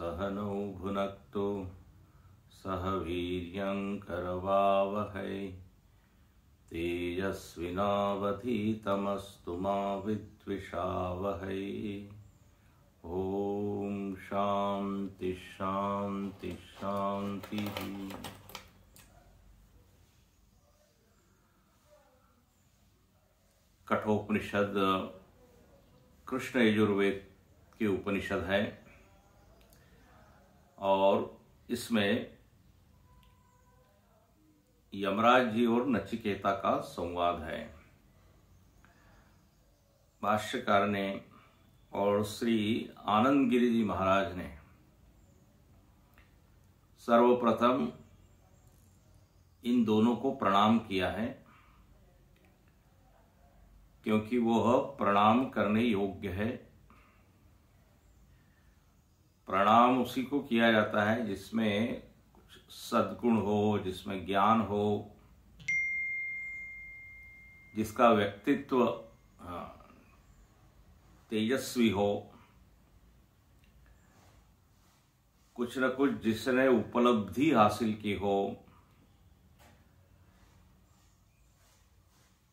सह नौ भुनक्तु सह वीर्यंकरवावहै तेजस्विनावधीतमस्तु मा विद्विषावहै। ओम शांति शांति शांति। कठोपनिषद कृष्ण यजुर्वेद के उपनिषद है और इसमें यमराज जी और नचिकेता का संवाद है। भाष्यकार ने और श्री आनंद गिरि जी महाराज ने सर्वप्रथम इन दोनों को प्रणाम किया है, क्योंकि वह प्रणाम करने योग्य है। प्रणाम उसी को किया जाता है जिसमें कुछ सद्गुण हो, जिसमें ज्ञान हो, जिसका व्यक्तित्व तेजस्वी हो, कुछ न कुछ जिसने उपलब्धि हासिल की हो।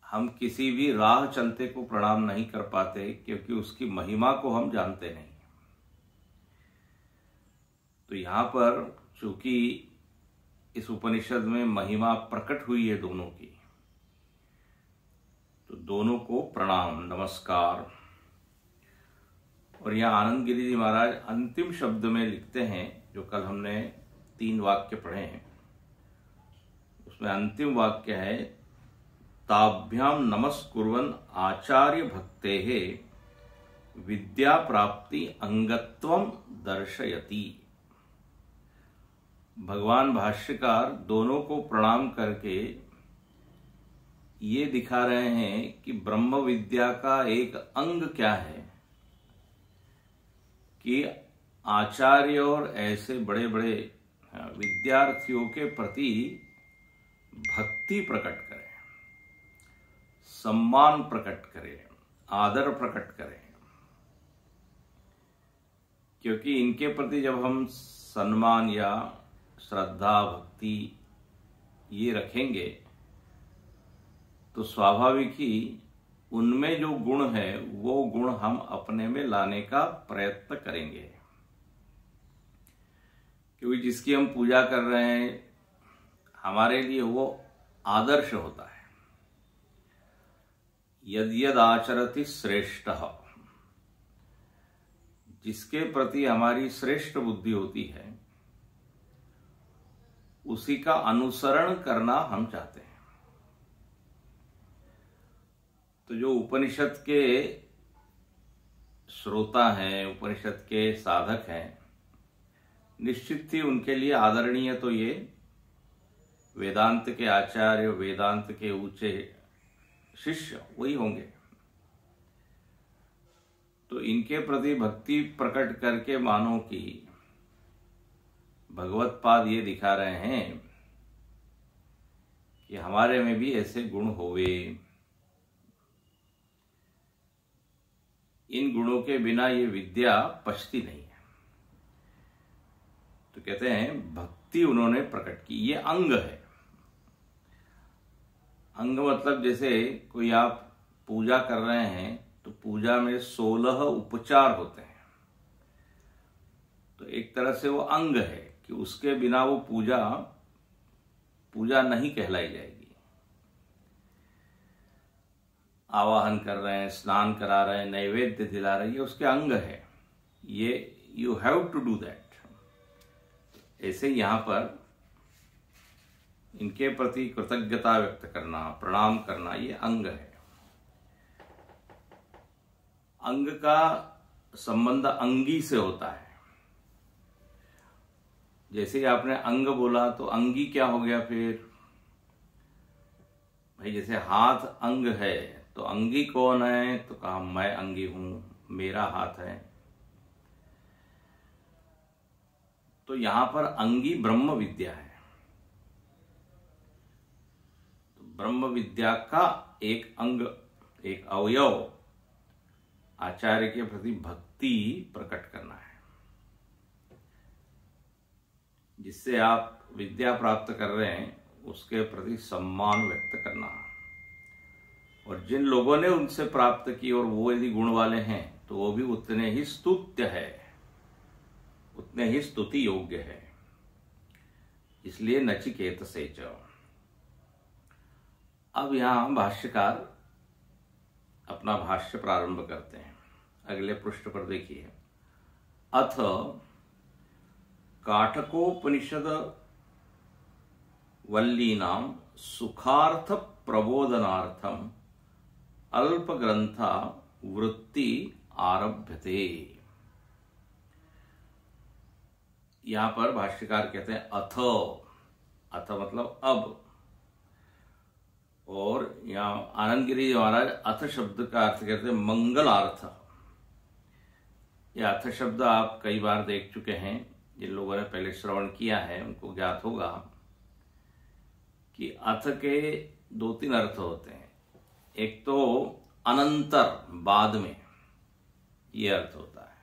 हम किसी भी राह चलते को प्रणाम नहीं कर पाते क्योंकि उसकी महिमा को हम जानते नहीं। तो यहाँ पर चूंकि इस उपनिषद में महिमा प्रकट हुई है दोनों की, तो दोनों को प्रणाम नमस्कार। और यहाँ आनंद गिरि जी महाराज अंतिम शब्द में लिखते हैं, जो कल हमने 3 वाक्य पढ़े हैं, उसमें अंतिम वाक्य है ताभ्याम नमस्कुर्वन् आचार्य भक्तेः विद्या प्राप्ति अंगत्वम दर्शयति। भगवान भाष्यकार दोनों को प्रणाम करके ये दिखा रहे हैं कि ब्रह्म विद्या का एक अंग क्या है कि आचार्य और ऐसे बड़े बड़े विद्यार्थियों के प्रति भक्ति प्रकट करें, सम्मान प्रकट करें, आदर प्रकट करें। क्योंकि इनके प्रति जब हम सम्मान या श्रद्धा भक्ति ये रखेंगे तो स्वाभाविक ही उनमें जो गुण है वो गुण हम अपने में लाने का प्रयत्न करेंगे। क्योंकि जिसकी हम पूजा कर रहे हैं हमारे लिए वो आदर्श होता है। यद यद आचरति श्रेष्ठः, जिसके प्रति हमारी श्रेष्ठ बुद्धि होती है उसी का अनुसरण करना हम चाहते हैं। तो जो उपनिषद के श्रोता हैं, उपनिषद के साधक हैं, निश्चित ही उनके लिए आदरणीय तो ये वेदांत के आचार्य, वेदांत के ऊंचे शिष्य वही होंगे। तो इनके प्रति भक्ति प्रकट करके मानो कि भगवत पाद ये दिखा रहे हैं कि हमारे में भी ऐसे गुण होवे। इन गुणों के बिना ये विद्या पचती नहीं है। तो कहते हैं भक्ति उन्होंने प्रकट की, ये अंग है। अंग मतलब जैसे कोई आप पूजा कर रहे हैं तो पूजा में 16 उपचार होते हैं, तो एक तरह से वो अंग है कि उसके बिना वो पूजा नहीं कहलाई जाएगी। आवाहन कर रहे हैं, स्नान करा रहे हैं, नैवेद्य दिला रहे हैं, ये उसके अंग है। ये you have to do that. ऐसे यहाँ पर इनके प्रति कृतज्ञता व्यक्त करना, प्रणाम करना, ये अंग है। अंग का संबंध अंगी से होता है। जैसे आपने अंग बोला तो अंगी क्या हो गया फिर भाई? जैसे हाथ अंग है तो अंगी कौन है? तो कहा मैं अंगी हूं, मेरा हाथ है। तो यहां पर अंगी ब्रह्म विद्या है। तो ब्रह्म विद्या का एक अंग, एक अवयव आचार्य के प्रति भक्ति प्रकट करना है। जिससे आप विद्या प्राप्त कर रहे हैं उसके प्रति सम्मान व्यक्त करना, और जिन लोगों ने उनसे प्राप्त की और वो यदि गुण वाले हैं तो वो भी उतने ही स्तुत्य है, उतने ही स्तुति योग्य है। इसलिए नचिकेत से च। अब यहां भाष्यकार अपना भाष्य प्रारंभ करते हैं। अगले पृष्ठ पर देखिए, अथ काठकोपनिषद वल्लीनाम सुखार्थ प्रबोधनार्थम अल्प ग्रंथा वृत्ति आरभ्यते। यहां पर भाष्यकार कहते हैं अथ, अथ मतलब अब, और यहां आनंदगिरी महाराज अथ शब्द का अर्थ कहते हैं मंगलार्थ। यह अथ शब्द आप कई बार देख चुके हैं, जिन लोगों ने पहले श्रवण किया है उनको ज्ञात होगा कि अथ के दो तीन अर्थ होते हैं। एक तो अनंतर, बाद में, ये अर्थ होता है।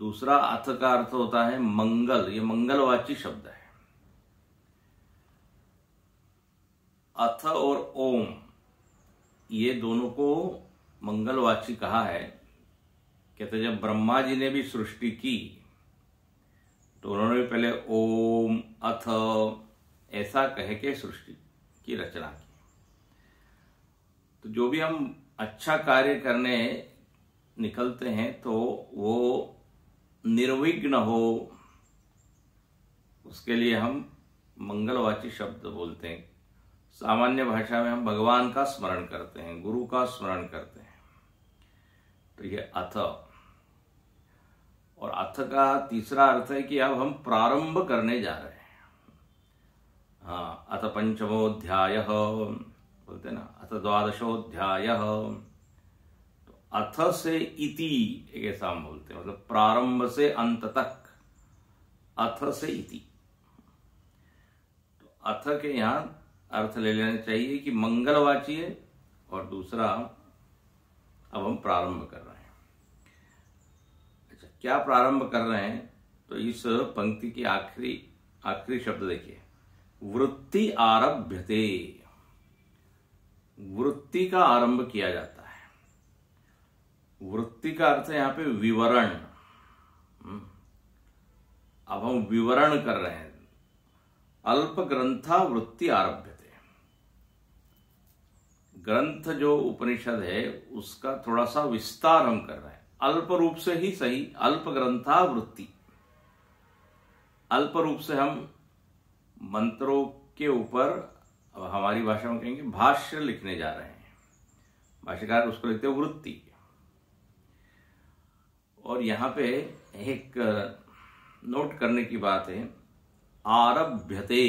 दूसरा अथ का अर्थ होता है मंगल, ये मंगलवाची शब्द है। अथ और ओम, ये दोनों को मंगलवाची कहा है। कहते जब ब्रह्मा जी ने भी सृष्टि की तो उन्होंने भी पहले ओम अथ ऐसा कह के सृष्टि की रचना की। तो जो भी हम अच्छा कार्य करने निकलते हैं तो वो निर्विघ्न हो, उसके लिए हम मंगलवाची शब्द बोलते हैं। सामान्य भाषा में हम भगवान का स्मरण करते हैं, गुरु का स्मरण करते हैं। तो ये अथ, और अथ का तीसरा अर्थ है कि अब हम प्रारंभ करने जा रहे हैं। हाँ, अथ पंचमोऽध्यायः बोलते ना, अथ द्वादशोऽध्यायः। तो अथ से इति एक ऐसा हम बोलते हैं, मतलब प्रारंभ से अंत तक, अथ से इति। तो अथ के यहां अर्थ ले लेना चाहिए कि मंगलवाची है, और दूसरा अब हम प्रारंभ कर रहे हैं। अच्छा, क्या प्रारंभ कर रहे हैं? तो इस पंक्ति की आखिरी शब्द देखिए, वृत्ति आरभ्यते। वृत्ति का आरंभ किया जाता है। वृत्ति का अर्थ है यहां पे विवरण। अब हम विवरण कर रहे हैं। अल्प ग्रंथा वृत्ति आरभ्यते। ग्रंथ जो उपनिषद है उसका थोड़ा सा विस्तार हम कर रहे हैं, अल्प रूप से ही सही। अल्प ग्रंथा वृत्ति, अल्प रूप से हम मंत्रों के ऊपर, अब हमारी भाषा में कहेंगे, भाष्य लिखने जा रहे हैं। भाष्यकार उसको लिखते हैं वृत्ति। और यहां पे एक नोट करने की बात है, आरभ्यते।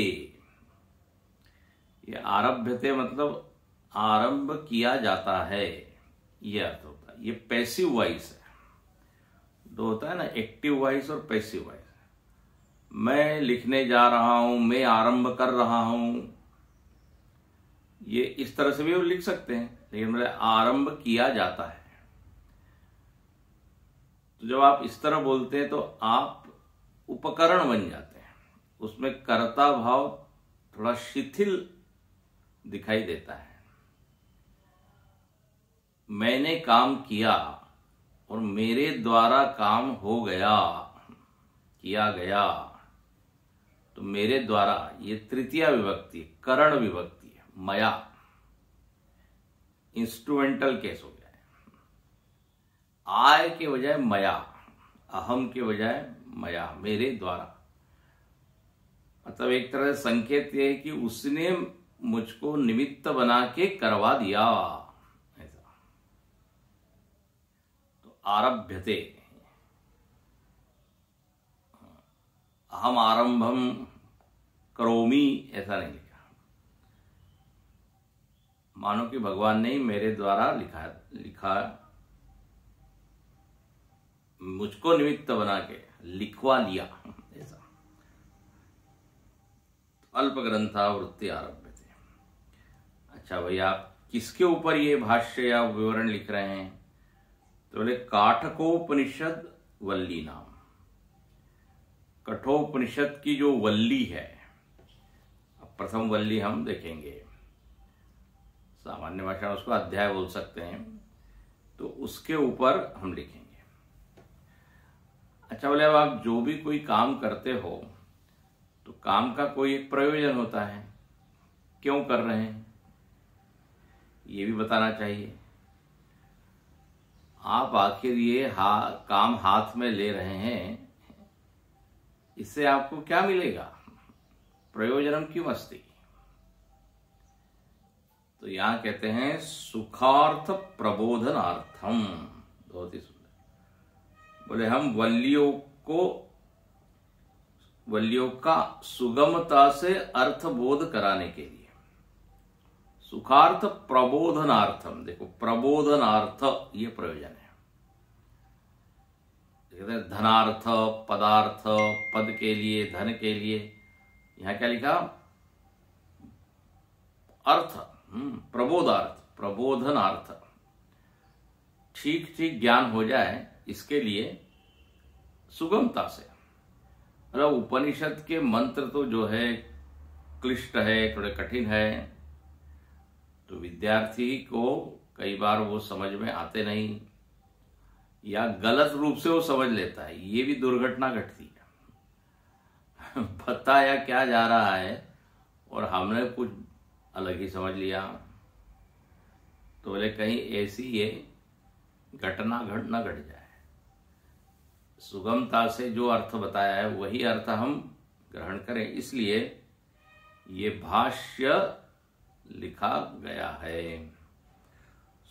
ये आरभ्यते मतलब आरंभ किया जाता है, यह अर्थ होता है। ये पैसिव वॉइस है। दो होता है ना, एक्टिव वॉइस और पैसिव वॉइस। मैं लिखने जा रहा हूं, मैं आरंभ कर रहा हूं, ये इस तरह से भी लिख सकते हैं, लेकिन मतलब आरंभ किया जाता है। तो जब आप इस तरह बोलते हैं तो आप उपकरण बन जाते हैं, उसमें कर्ता भाव थोड़ा शिथिल दिखाई देता है। मैंने काम किया और मेरे द्वारा काम हो गया, किया गया, तो मेरे द्वारा, ये तृतीया विभक्ति, करण विभक्ति है। मया, इंस्ट्रूमेंटल केस हो गया है। आय के बजाय मया, अहम के बजाय मया, मेरे द्वारा। मतलब एक तरह से संकेत ये है कि उसने मुझको निमित्त बना के करवा दिया, ऐसा। तो आरभ्यते, अहम आरंभम करोमि ऐसा नहीं लिखा। मानो कि भगवान ने मेरे द्वारा लिखा, मुझको निमित्त बना के लिखवा लिया, ऐसा। अल्प ग्रंथा वृत्ति आरभ्यते। अच्छा भाई, आप किसके ऊपर ये भाष्य या विवरण लिख रहे हैं? तो बोले काठकोपनिषद वल्ली नाम। कठोपनिषद की जो वल्ली है, अब प्रथम वल्ली हम देखेंगे, सामान्य भाषा में उसको अध्याय बोल सकते हैं, तो उसके ऊपर हम लिखेंगे। अच्छा, बोले अब आप जो भी कोई काम करते हो तो काम का कोई एक प्रयोजन होता है, क्यों कर रहे हैं ये भी बताना चाहिए। आप आखिर ये काम हाथ में ले रहे हैं, इससे आपको क्या मिलेगा, प्रयोजनम किम अस्ति। तो यहां कहते हैं सुखार्थ प्रबोधनार्थम, बहुत ही सुंदर। बोले हम वल्लियों का सुगमता से अर्थ बोध कराने के लिए, सुखार्थ प्रबोधनार्थम, देखो प्रबोधनार्थ ये प्रयोजन है। कहते हैं धनार्थ, पदार्थ, पद के लिए, धन के लिए, यहां क्या लिखा, अर्थ, प्रबोधार्थ, प्रबोधनार्थ, ठीक ठीक ज्ञान हो जाए इसके लिए सुगमता से। मतलब उपनिषद के मंत्र तो जो है क्लिष्ट है, थोड़े कठिन है, तो विद्यार्थी को कई बार वो समझ में आते नहीं, या गलत रूप से वो समझ लेता है, ये भी दुर्घटना घटती है। बताया क्या जा रहा है और हमने कुछ अलग ही समझ लिया, तो बोले कहीं ऐसी ये घटना न घट जाए। सुगमता से जो अर्थ बताया है वही अर्थ हम ग्रहण करें, इसलिए ये भाष्य लिखा गया है,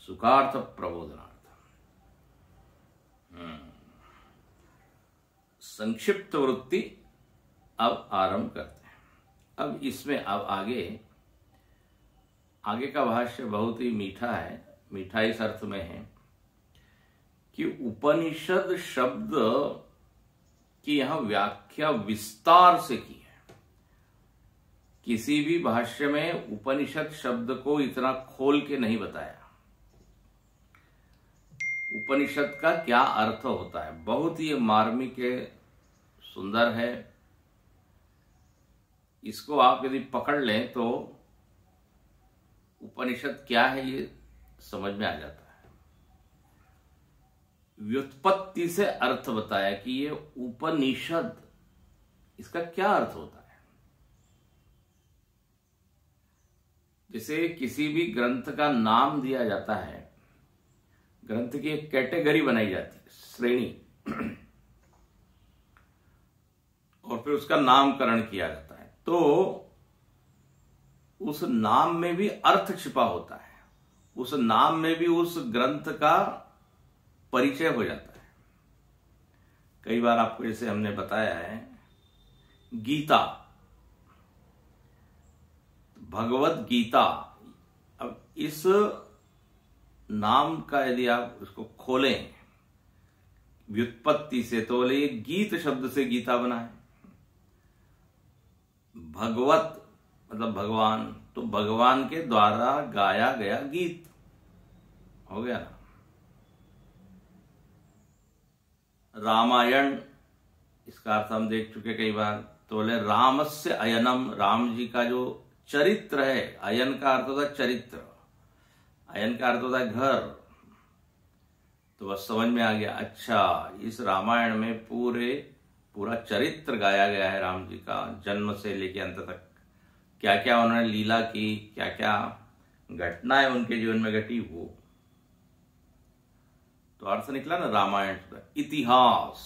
सुखार्थ प्रबोधनार्थ। संक्षिप्त वृत्ति अब आरंभ करते हैं। अब इसमें अब आगे का भाष्य बहुत ही मीठा है। मीठा इस अर्थ में है कि उपनिषद शब्द की यहां व्याख्या विस्तार से की है। किसी भी भाष्य में उपनिषद शब्द को इतना खोल के नहीं बताया। उपनिषद का क्या अर्थ होता है, बहुत ही मार्मिक है, सुंदर है। इसको आप यदि पकड़ लें तो उपनिषद क्या है ये समझ में आ जाता है। व्युत्पत्ति से अर्थ बताया कि ये उपनिषद, इसका क्या अर्थ होता है। जैसे किसी भी ग्रंथ का नाम दिया जाता है, ग्रंथ की एक कैटेगरी बनाई जाती है, श्रेणी, और फिर उसका नामकरण किया जाता है, तो उस नाम में भी अर्थ छिपा होता है, उस नाम में भी उस ग्रंथ का परिचय हो जाता है। कई बार आपको जैसे हमने बताया है, गीता, भगवत गीता, अब इस नाम का यदि आप उसको खोलें व्युत्पत्ति से, तो बोले ये गीत शब्द से गीता बना है। भगवत मतलब भगवान, तो भगवान के द्वारा गाया गया गीत हो गया ना। रामायण, इसका अर्थ हम देख चुके कई बार, तो बोले रामस्य अयनम, राम जी का जो चरित्र है, अयन का अर्थ होता है चरित्र, अयन का अर्थ होता है घर, तो बस समझ में आ गया, अच्छा इस रामायण में पूरा चरित्र गाया गया है राम जी का, जन्म से लेके अंत तक क्या क्या उन्होंने लीला की, क्या क्या घटनाएं उनके जीवन में घटी, वो तो अर्थ निकला ना रामायण का। इतिहास,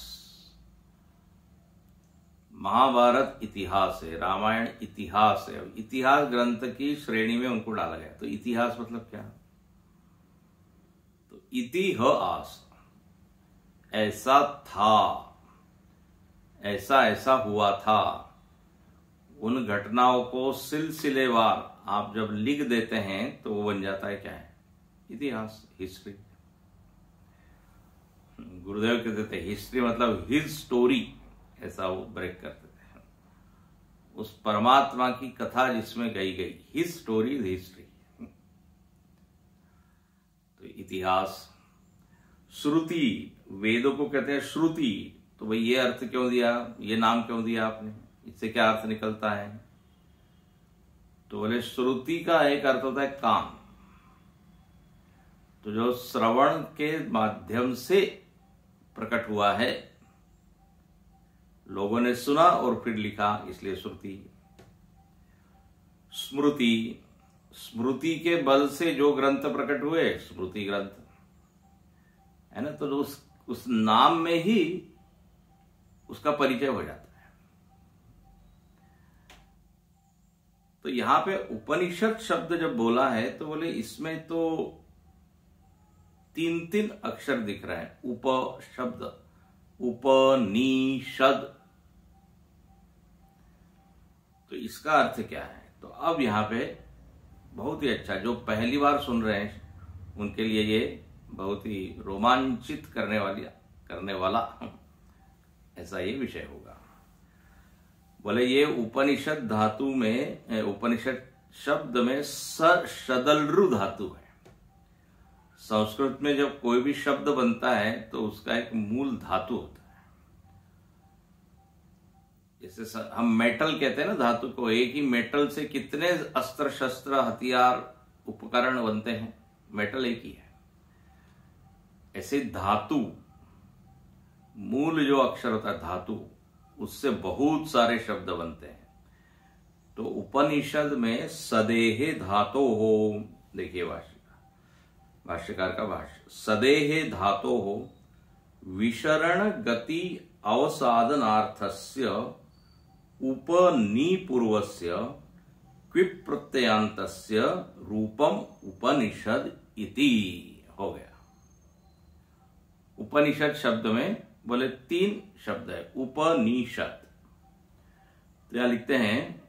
महाभारत इतिहास है, रामायण इतिहास है, इतिहास ग्रंथ की श्रेणी में उनको डाला गया। तो इतिहास मतलब क्या, तो इतिहास, ऐसा था, ऐसा ऐसा हुआ था, उन घटनाओं को सिलसिलेवार आप जब लिख देते हैं तो वो बन जाता है क्या है, इतिहास, हिस्ट्री। गुरुदेव कहते थे हिस्ट्री मतलब हिज स्टोरी, ऐसा वो ब्रेक करते थे, उस परमात्मा की कथा जिसमें गई, हिज स्टोरी इज हिस्ट्री। तो इतिहास, श्रुति, वेदों को कहते हैं श्रुति, तो भाई ये अर्थ क्यों दिया, ये नाम क्यों दिया आपने, इससे क्या अर्थ निकलता है? तो बोले श्रुति का एक अर्थ होता है कान। तो जो श्रवण के माध्यम से प्रकट हुआ है, लोगों ने सुना और फिर लिखा, इसलिए श्रुति। स्मृति, स्मृति के बल से जो ग्रंथ प्रकट हुए, स्मृति ग्रंथ है ना। तो उस नाम में ही उसका परिचय हो जाता है। तो यहां पे उपनिषद शब्द जब बोला है तो बोले इसमें तो 3 अक्षर दिख रहे हैं। उप शब्द, उपनिषद, तो इसका अर्थ क्या है? तो अब यहां पे बहुत ही अच्छा, जो पहली बार सुन रहे हैं उनके लिए ये बहुत ही रोमांचित करने वाला ऐसा ये विषय होगा। बोले ये उपनिषद धातु में, उपनिषद शब्द में शदलृ धातु है। संस्कृत में जब कोई भी शब्द बनता है तो उसका एक मूल धातु होता है। जैसे हम मेटल कहते हैं ना धातु को, एक ही मेटल से कितने अस्त्र शस्त्र हथियार उपकरण बनते हैं, मेटल एक ही है। ऐसे धातु, मूल जो अक्षर होता है धातु, उससे बहुत सारे शब्द बनते हैं। तो उपनिषद में सदेहे धातो हो, देखिए भाष्यकार का भाष्य, सदेहे धातो हो विशरण गति अवसादनार्थस्य उपनिपूर्वस्य क्विप प्रत्ययांतस्य रूपम उपनिषद इति हो गया। उपनिषद शब्द में बोले 3 शब्द है। उपनिषद, तो यहां लिखते हैं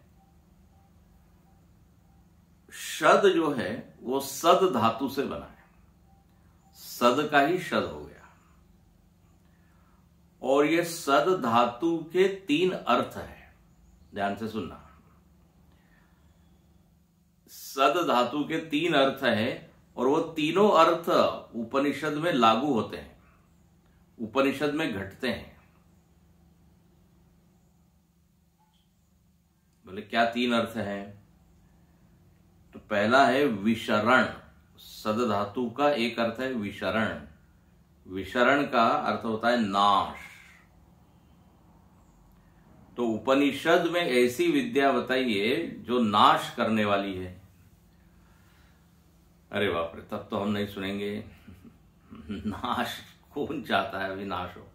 शद जो है वो सद धातु से बना है, सद का ही शद हो गया। और ये सद धातु के 3 अर्थ है, ध्यान से सुनना। सद धातु के 3 अर्थ है और वो तीनों अर्थ उपनिषद में लागू होते हैं, उपनिषद में घटते हैं। बोले क्या 3 अर्थ हैं? तो पहला है विशरण। सद धातु का एक अर्थ है विशरण। विशरण का अर्थ होता है नाश। तो उपनिषद में ऐसी विद्या बताइए जो नाश करने वाली है। अरे बाप रे, तब तो हम नहीं सुनेंगे। नाश कौन चाहता है विनाश हो?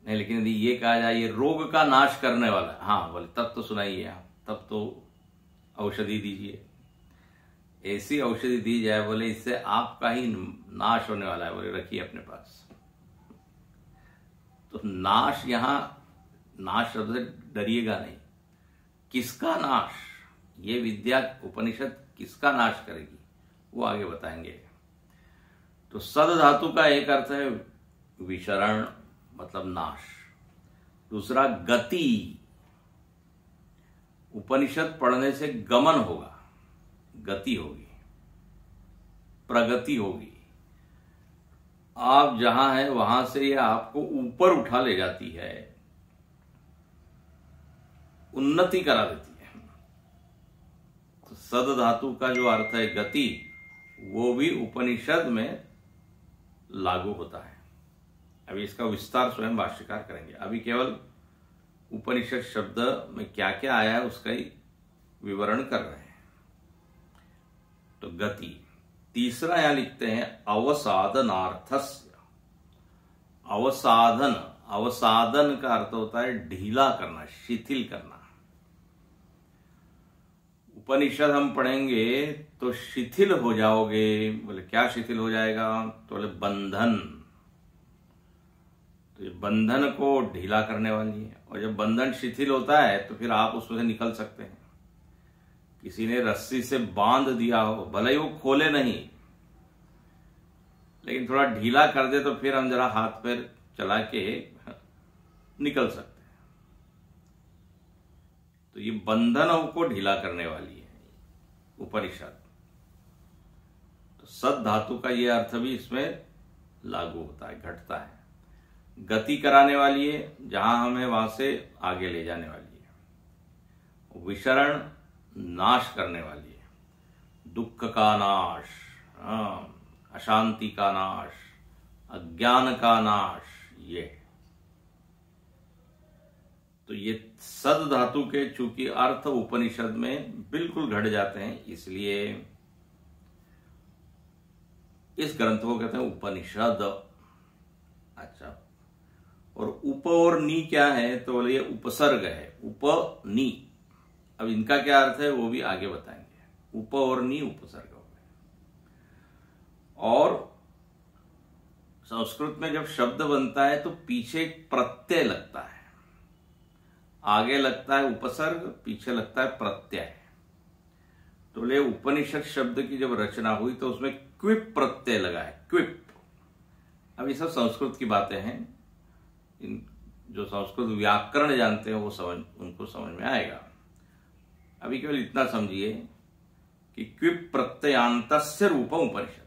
नहीं, लेकिन यदि ये कहा जाए ये रोग का नाश करने वाला, हाँ बोले तब तो सुनाइए आप, तब तो औषधि दीजिए, ऐसी औषधि दी जाए बोले इससे आपका ही नाश होने वाला है, बोले रखिए अपने पास। तो नाश, यहां नाश शब्द से डरिएगा नहीं। किसका नाश? ये विद्या उपनिषद किसका नाश करेगी वो आगे बताएंगे। तो सद धातु का एक अर्थ है विशरण, मतलब नाश। दूसरा गति, उपनिषद पढ़ने से गमन होगा, गति होगी, प्रगति होगी। आप जहां हैं वहां से ये आपको ऊपर उठा ले जाती है, उन्नति करा देती है। तो सद धातु का जो अर्थ है गति, वो भी उपनिषद में लागू होता है। अभी इसका विस्तार स्वयं भाष्यकार करेंगे। अभी केवल उपनिषद शब्द में क्या क्या आया है उसका ही विवरण कर रहे हैं। तो गति। तीसरा यहां लिखते हैं अवसादनार्थस्य। अवसाधन, अवसादन का अर्थ होता है ढीला करना, शिथिल करना। उपनिषद हम पढ़ेंगे तो शिथिल हो जाओगे। बोले क्या शिथिल हो जाएगा? तो बोले बंधन। तो ये बंधन को ढीला करने वाली है। और जब बंधन शिथिल होता है तो फिर आप उसमें से निकल सकते हैं। किसी ने रस्सी से बांध दिया हो, भले ही वो खोले नहीं, लेकिन थोड़ा ढीला कर दे तो फिर हम जरा हाथ पैर चला के निकल सकते हैं। तो ये बंधनों को ढीला करने वाली है उपनिषद। तो सद धातु का ये अर्थ भी इसमें लागू होता है, घटता है। गति कराने वाली है, जहां हमें वहां से आगे ले जाने वाली है। विशरण नाश करने वाली है, दुख का नाश, अशांति का नाश, अज्ञान का नाश। ये तो ये सद धातु के चूंकि अर्थ उपनिषद में बिल्कुल घट जाते हैं, इसलिए इस ग्रंथ को कहते हैं उपनिषद। अच्छा, और उप और नी क्या है? तो बोले ये उपसर्ग है, उप नी। अब इनका क्या अर्थ है वो भी आगे बताएंगे। उप और नी उपसर्ग हो गए। और संस्कृत में जब शब्द बनता है तो पीछे एक प्रत्यय लगता है, आगे लगता है उपसर्ग, पीछे लगता है प्रत्यय। तो बोले उपनिषद शब्द की जब रचना हुई तो उसमें क्विप प्रत्यय लगा है, क्विप। अब ये सब संस्कृत की बातें हैं, जो संस्कृत व्याकरण जानते हैं वो उनको समझ में आएगा। अभी केवल इतना समझिए कि क्विप प्रत्ययांतस्य रूपम उपनिषद,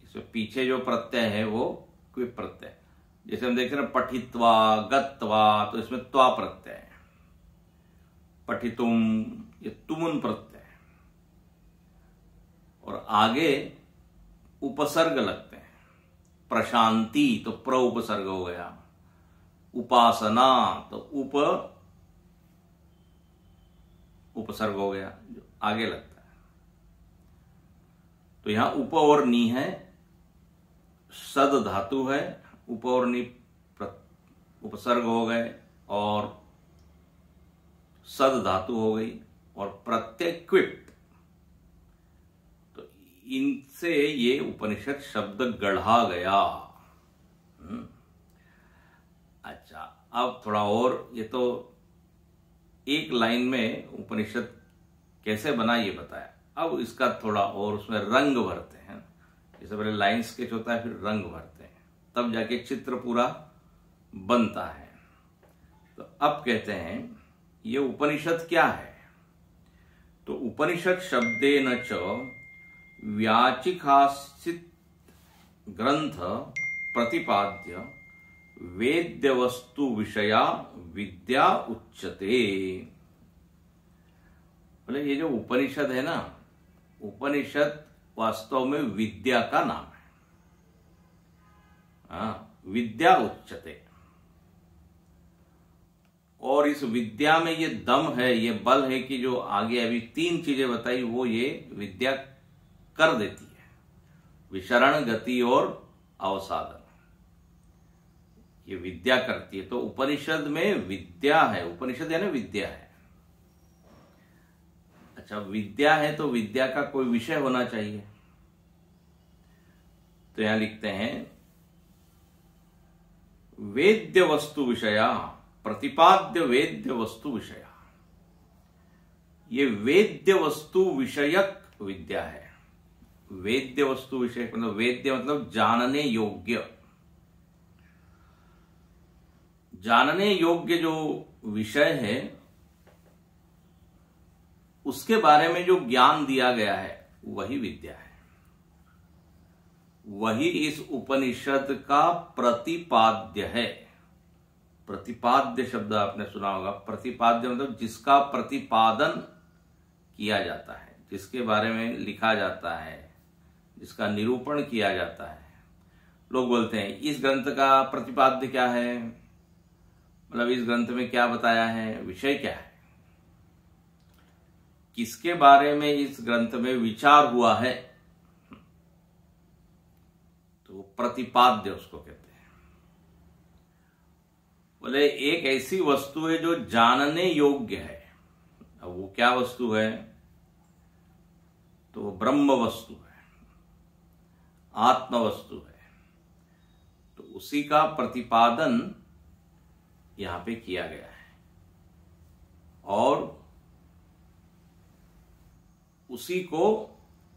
इसमें पीछे जो प्रत्यय है वो क्विप प्रत्यय। जैसे हम देख रहे हैं पठित्वा, गत्वा, तो इसमें त्वा प्रत्यय है। पठितुम, ये तुमुन प्रत्यय है। और आगे उपसर्ग लगते हैं। प्रशांति तो प्र उपसर्ग हो गया, उपासना तो उपसर्ग हो गया, जो आगे लगता है। तो यहां उप और नी है, सद धातु है, उप और नी उपसर्ग हो गए, और सद धातु हो गई, और प्रत्यय क्विप। तो इनसे ये उपनिषद शब्द गढ़ा गया। अच्छा, अब थोड़ा और, ये तो एक लाइन में उपनिषद कैसे बना ये बताया। अब इसका थोड़ा और उसमें रंग भरते हैं। जैसे पहले लाइन स्केच होता है, फिर रंग भरते हैं, तब जाके चित्र पूरा बनता है। तो अब कहते हैं ये उपनिषद क्या है? तो उपनिषद शब्देन च व्याचिकाश्चित ग्रंथ प्रतिपाद्य वेद्य वस्तु विषया विद्या उच्यते। बोले ये जो उपनिषद है ना, उपनिषद वास्तव में विद्या का नाम है। विद्या उच्यते। और इस विद्या में ये दम है, ये बल है कि जो आगे अभी तीन चीजें बताई वो ये विद्या कर देती है। विशरण, गति और अवसादन, ये विद्या करती है। तो उपनिषद में विद्या है, उपनिषद यानी विद्या है। अच्छा, विद्या है तो विद्या का कोई विषय होना चाहिए। तो यहां लिखते हैं वेद्य वस्तु विषया, प्रतिपाद्य वेद्य वस्तु विषया। ये वेद्य वस्तु विषयक विद्या है। वेद्य वस्तु विषयक मतलब वेद्य मतलब जानने योग्य। जानने योग्य जो विषय है उसके बारे में जो ज्ञान दिया गया है वही विद्या है। वही इस उपनिषद का प्रतिपाद्य है। प्रतिपाद्य शब्द आपने सुना होगा। प्रतिपाद्य मतलब जिसका प्रतिपादन किया जाता है, जिसके बारे में लिखा जाता है, जिसका निरूपण किया जाता है। लोग बोलते हैं इस ग्रंथ का प्रतिपाद्य क्या है, मतलब इस ग्रंथ में क्या बताया है, विषय क्या है, किसके बारे में इस ग्रंथ में विचार हुआ है, तो प्रतिपाद्य उसको कहते हैं। बोले एक ऐसी वस्तु है जो जानने योग्य है। अब वो क्या वस्तु है? तो वो ब्रह्म वस्तु है, आत्म वस्तु है। तो उसी का प्रतिपादन यहां पे किया गया है और उसी को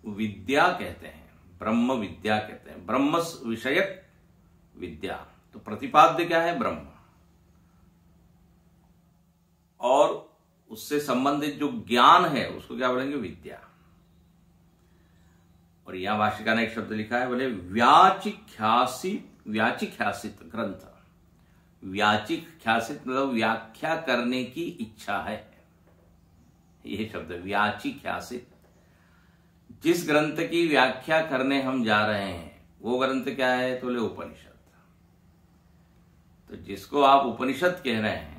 विद्या कहते हैं, ब्रह्म विद्या कहते हैं। ब्रह्म विषयक विद्या। तो प्रतिपाद्य क्या है? ब्रह्म। और उससे संबंधित जो ज्ञान है उसको क्या बोलेंगे? विद्या। और यहां भाष्यकार ने एक शब्द लिखा है, बोले व्याचिख्यासी व्याचिख्यासित ग्रंथ। व्याचिख्यासित मतलब व्याख्या करने की इच्छा है, ये शब्द व्याचिख्यासित। जिस ग्रंथ की व्याख्या करने हम जा रहे हैं वो ग्रंथ क्या है? तो बोले उपनिषद। तो जिसको आप उपनिषद कह रहे हैं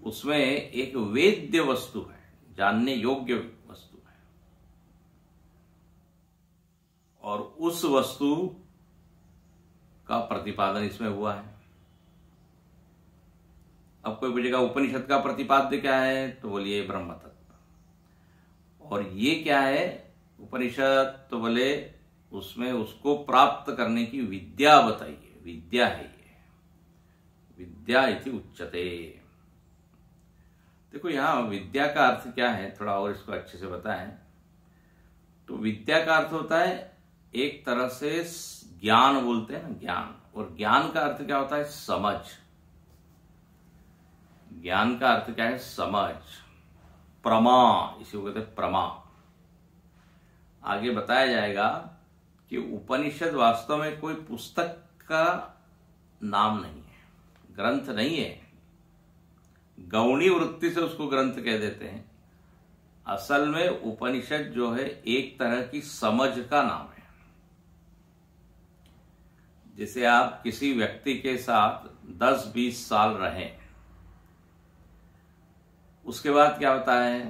उसमें एक वेद्य वस्तु है, जानने योग्य वस्तु है, और उस वस्तु का प्रतिपादन इसमें हुआ है। अब कोई पूछेगा उपनिषद का प्रतिपाद्य क्या है? तो बोलिए ब्रह्म तत्व। और ये क्या है उपनिषद? तो बोले उसमें उसको प्राप्त करने की विद्या बताइए। विद्या है ये, विद्या इति उच्यते। देखो यहां विद्या का अर्थ क्या है, थोड़ा और इसको अच्छे से बताएं। तो विद्या का अर्थ होता है एक तरह से ज्ञान बोलते हैं ना, ज्ञान। और ज्ञान का अर्थ क्या होता है? समझ। ज्ञान का अर्थ क्या है? समझ, प्रमा, इसी को कहते हैं प्रमा। आगे बताया जाएगा कि उपनिषद वास्तव में कोई पुस्तक का नाम नहीं है, ग्रंथ नहीं है। गौणी वृत्ति से उसको ग्रंथ कह देते हैं। असल में उपनिषद जो है एक तरह की समझ का नाम है। जैसे आप किसी व्यक्ति के साथ 10-20 साल रहे, उसके बाद क्या होता है?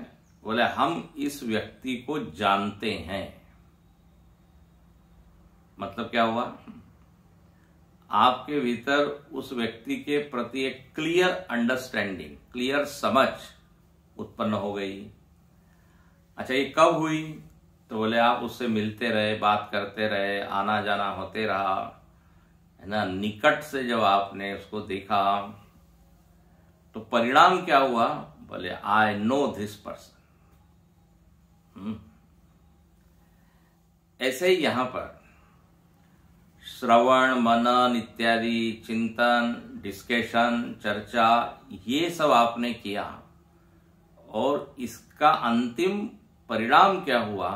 बोले हम इस व्यक्ति को जानते हैं। मतलब क्या हुआ? आपके भीतर उस व्यक्ति के प्रति एक क्लियर अंडरस्टैंडिंग, क्लियर समझ उत्पन्न हो गई। अच्छा, ये कब हुई? तो बोले आप उससे मिलते रहे, बात करते रहे, आना जाना होते रहा, है ना। निकट से जब आपने उसको देखा तो परिणाम क्या हुआ? बोले आई नो दिस पर्सन। ऐसे ही यहां पर श्रवण, मनन इत्यादि, चिंतन, डिस्कशन, चर्चा, ये सब आपने किया और इसका अंतिम परिणाम क्या हुआ?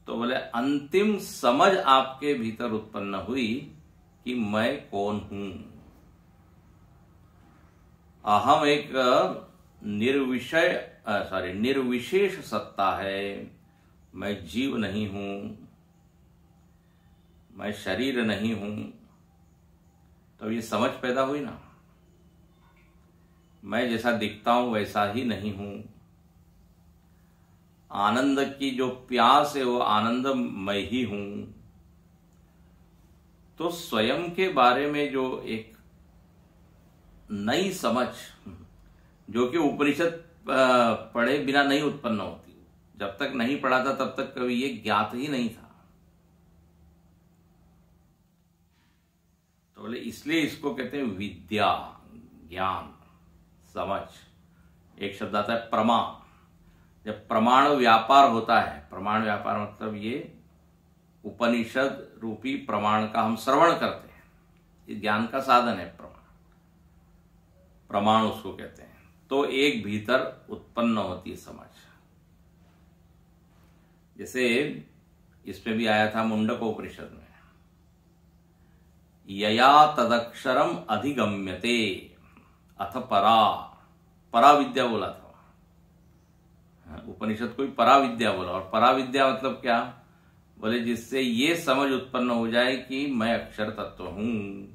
तो बोले अंतिम समझ आपके भीतर उत्पन्न हुई कि मैं कौन हूं। अहम एक निर्विशेष सत्ता है। मैं जीव नहीं हूं, मैं शरीर नहीं हूं। तो ये समझ पैदा हुई ना। मैं जैसा दिखता हूं वैसा ही नहीं हूं। आनंद की जो प्यास है वो आनंद मैं ही हूं। तो स्वयं के बारे में जो एक नई समझ, जो कि उपनिषद पढ़े बिना नहीं उत्पन्न होती, जब तक नहीं पढ़ा था तब तक कभी ये ज्ञात ही नहीं था। तो बोले इसलिए इसको कहते हैं विद्या, ज्ञान, समझ। एक शब्द आता है प्रमा। जब प्रमाण व्यापार होता है, प्रमाण व्यापार मतलब ये उपनिषद रूपी प्रमाण का हम श्रवण करते हैं, ये ज्ञान का साधन है। प्रमाण उसको कहते हैं। तो एक भीतर उत्पन्न होती है समझ। जैसे इसमें भी आया था मुंडकोपनिषद में, यया तदक्षरम अधिगम्यते अथ परा विद्या बोला था। उपनिषद को परा विद्या बोला। और परा विद्या मतलब क्या? बोले जिससे ये समझ उत्पन्न हो जाए कि मैं अक्षर तत्व हूं।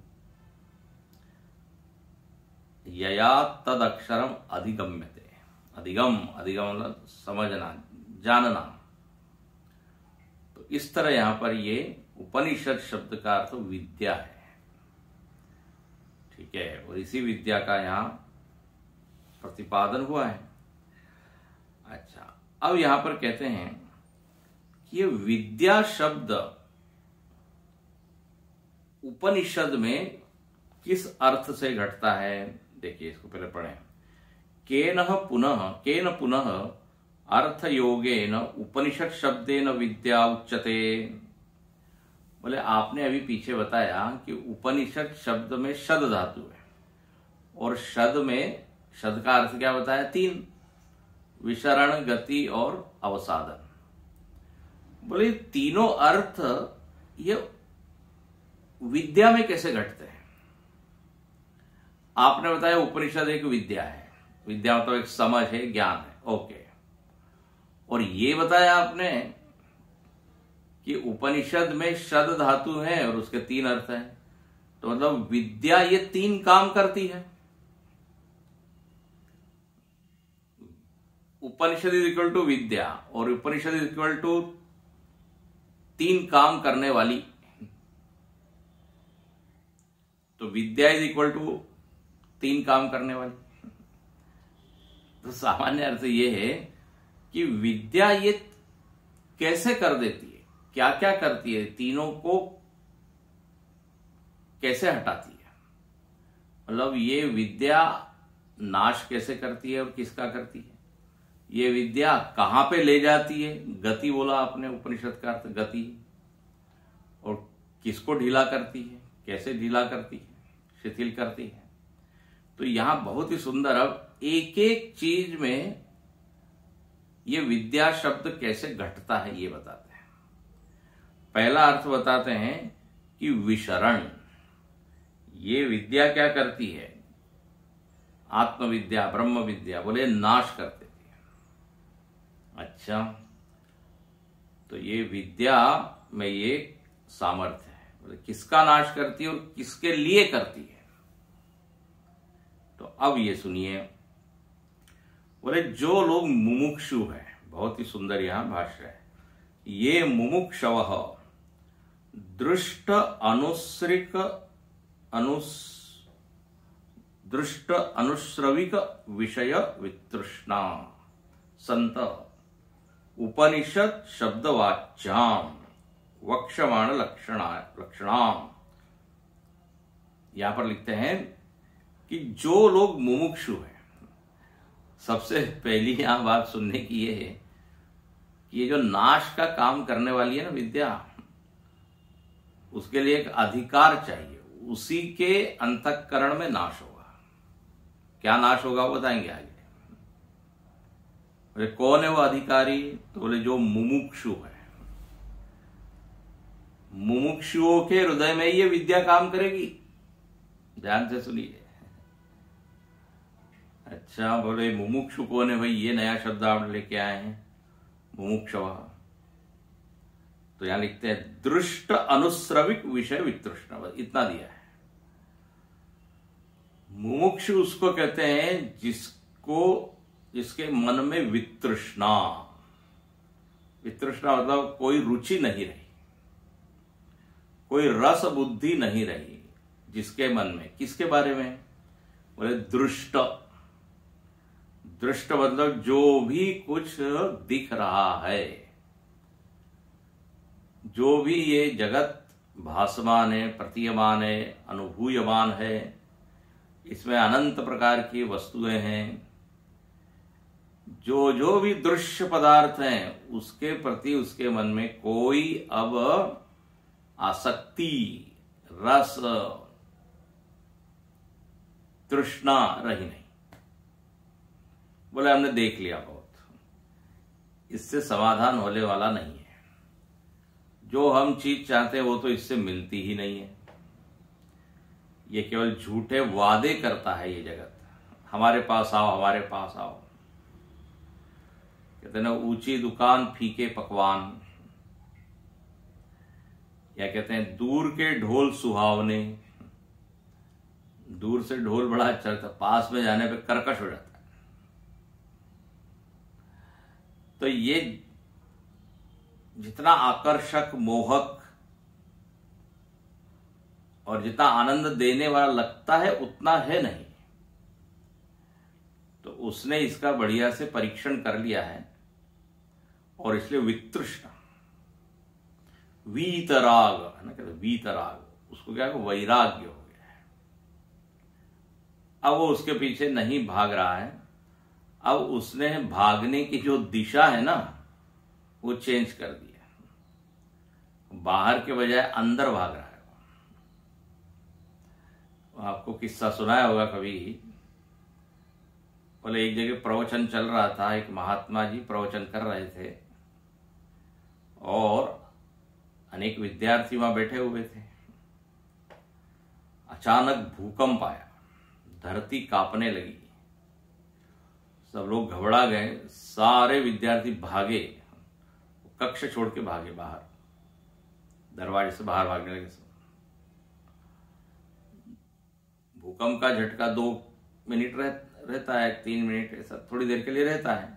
यया तद अक्षरम अधिगम्यते। अधिगम मतलब समझना, जानना। तो इस तरह यहां पर ये उपनिषद शब्द का अर्थ विद्या है। ठीक है। और इसी विद्या का यहां प्रतिपादन हुआ है। अच्छा, अब यहां पर कहते हैं कि ये विद्या शब्द उपनिषद में किस अर्थ से घटता है। देखिए इसको पहले पढ़ें। केन पुनः अर्थ योगेन उपनिषद शब्देन विद्या उच्यते। बोले आपने अभी पीछे बताया कि उपनिषद शब्द में शद धातु है, और शद का अर्थ क्या बताया? 3, विशरण, गति और अवसादन। बोले तीनों अर्थ ये विद्या में कैसे घटते हैं? आपने बताया उपनिषद एक विद्या है, विद्या मतलब एक समझ है, ज्ञान है, ओके। और ये बताया आपने कि उपनिषद में शद धातु है और उसके 3 अर्थ हैं, तो मतलब विद्या ये 3 काम करती है। उपनिषद इज इक्वल टू विद्या और उपनिषद इज इक्वल टू 3 काम करने वाली, तो विद्या इज इक्वल टू 3 काम करने वाली। तो सामान्य अर्थ ये है कि विद्या ये कैसे कर देती है, क्या क्या करती है, तीनों को कैसे हटाती है। मतलब ये विद्या नाश कैसे करती है और किसका करती है, ये विद्या कहां पे ले जाती है। गति बोला आपने, उपनिषद का अर्थ गति, और किसको ढीला करती है, कैसे ढीला करती है, शिथिल करती है। तो यहां बहुत ही सुंदर अब एक एक चीज में ये विद्या शब्द कैसे घटता है ये बताते हैं। पहला अर्थ बताते हैं कि विशरण, ये विद्या क्या करती है, आत्मविद्या ब्रह्म विद्या बोले नाश कर देती है। अच्छा, तो ये विद्या में ये सामर्थ्य है, बोले किसका नाश करती है और किसके लिए करती है। तो अब ये सुनिए, बोले जो लोग मुमुक्षु है, बहुत ही सुंदर यहां भाष्य है, ये मुमुक्षवः दृष्ट अनुश्रविक विषय वितृष्णा संत उपनिषद शब्दवाच्याम वक्षमाण लक्षणाम। यहां पर लिखते हैं कि जो लोग मुमुक्षु हैं, सबसे पहली यहां बात सुनने की ये है कि ये जो नाश का काम करने वाली है ना विद्या, उसके लिए एक अधिकार चाहिए, उसी के अंतःकरण में नाश होगा। क्या नाश होगा वो बताएंगे आगे। बोले कौन है वो अधिकारी, तो बोले जो मुमुक्षु है। मुमुक्षुओं के हृदय में ये विद्या काम करेगी, ध्यान से सुनिए। अच्छा, बोले मुमुक्षु कौन है भाई, ये नया शब्द आप लेके आए हैं, मुमुक्षव। तो यहां लिखते हैं दृष्ट अनुश्रविक विषय वितृष्णा, इतना दिया है। मुमुक्षु उसको कहते हैं जिसके मन में वितृष्णा, वितृष्णा मतलब कोई रुचि नहीं रही, कोई रस बुद्धि नहीं रही जिसके मन में, किसके बारे में, बोले दृष्ट। दृष्ट मतलब जो भी कुछ दिख रहा है, जो भी ये जगत भासमान है, प्रतीयमान है, अनुभूयमान है, इसमें अनंत प्रकार की वस्तुएं हैं, जो भी दृश्य पदार्थ हैं उसके प्रति उसके मन में कोई अब आसक्ति, रस, तृष्णा रही नहीं। बोले हमने देख लिया बहुत, इससे समाधान होने वाला नहीं है। जो हम चीज चाहते हैं वो तो इससे मिलती ही नहीं है। ये केवल झूठे वादे करता है ये जगत, हमारे पास आओ, हमारे पास आओ। कहते हैं ना, ऊंची दुकान फीके पकवान, या कहते हैं दूर के ढोल सुहावने। दूर से ढोल बड़ा अच्छा लगता है, पास में जाने पे कर्कश हो जाता है। तो ये जितना आकर्षक, मोहक और जितना आनंद देने वाला लगता है उतना है नहीं। तो उसने इसका बढ़िया से परीक्षण कर लिया है और इसलिए वितृष्णा, वीतराग है ना, कहते वीतराग, उसको क्या है, वैराग्य हो गया है। अब वो उसके पीछे नहीं भाग रहा है, अब उसने भागने की जो दिशा है ना वो चेंज कर दिया, बाहर के बजाय अंदर भाग रहा है। आपको किस्सा सुनाया होगा कभी, बोले एक जगह प्रवचन चल रहा था, एक महात्मा जी प्रवचन कर रहे थे और अनेक विद्यार्थी वहां बैठे हुए थे। अचानक भूकंप आया, धरती कांपने लगी, सब लोग घबरा गए, सारे विद्यार्थी भागे, कक्ष छोड़ के भागे बाहर, दरवाजे से बाहर भागने लगे सब। भूकंप का झटका 2 मिनट रहता है, 3 मिनट, ऐसा थोड़ी देर के लिए रहता है।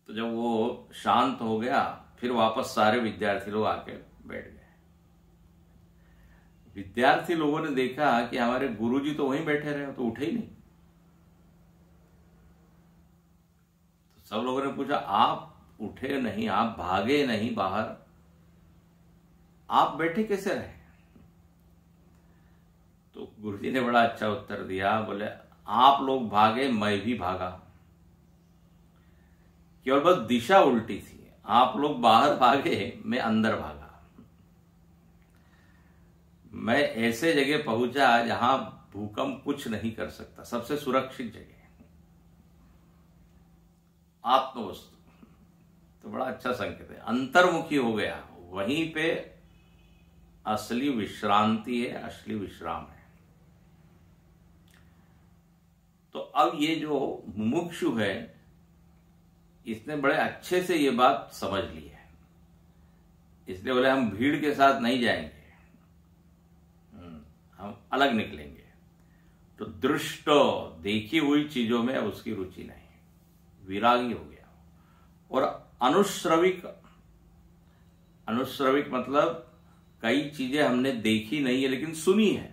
तो जब वो शांत हो गया, फिर वापस सारे विद्यार्थी लोग आके बैठ गए। विद्यार्थी लोगों ने देखा कि हमारे गुरुजी तो वहीं बैठे रहे, तो उठे ही नहीं। तो सब लोगों ने पूछा, आप उठे नहीं, आप भागे नहीं बाहर, आप बैठे कैसे रहे? तो गुरुजी ने बड़ा अच्छा उत्तर दिया, बोले आप लोग भागे, मैं भी भागा, केवल बस दिशा उल्टी थी। आप लोग बाहर भागे, मैं अंदर भागा। मैं ऐसे जगह पहुंचा जहां भूकंप कुछ नहीं कर सकता, सबसे सुरक्षित जगह, आत्मवस्तु। तो बड़ा अच्छा संकेत है, अंतर्मुखी हो गया, वहीं पे असली विश्रांति है, असली विश्राम है। तो अब ये जो मुमुक्षु है, इसने बड़े अच्छे से ये बात समझ ली है, इसलिए बोले हम भीड़ के साथ नहीं जाएंगे, हम अलग निकलेंगे। तो दृष्ट, देखी हुई चीजों में अब उसकी रुचि नहीं, विरागी हो गया। और अनुश्रविक, अनुश्रविक मतलब कई चीजें हमने देखी नहीं है लेकिन सुनी है,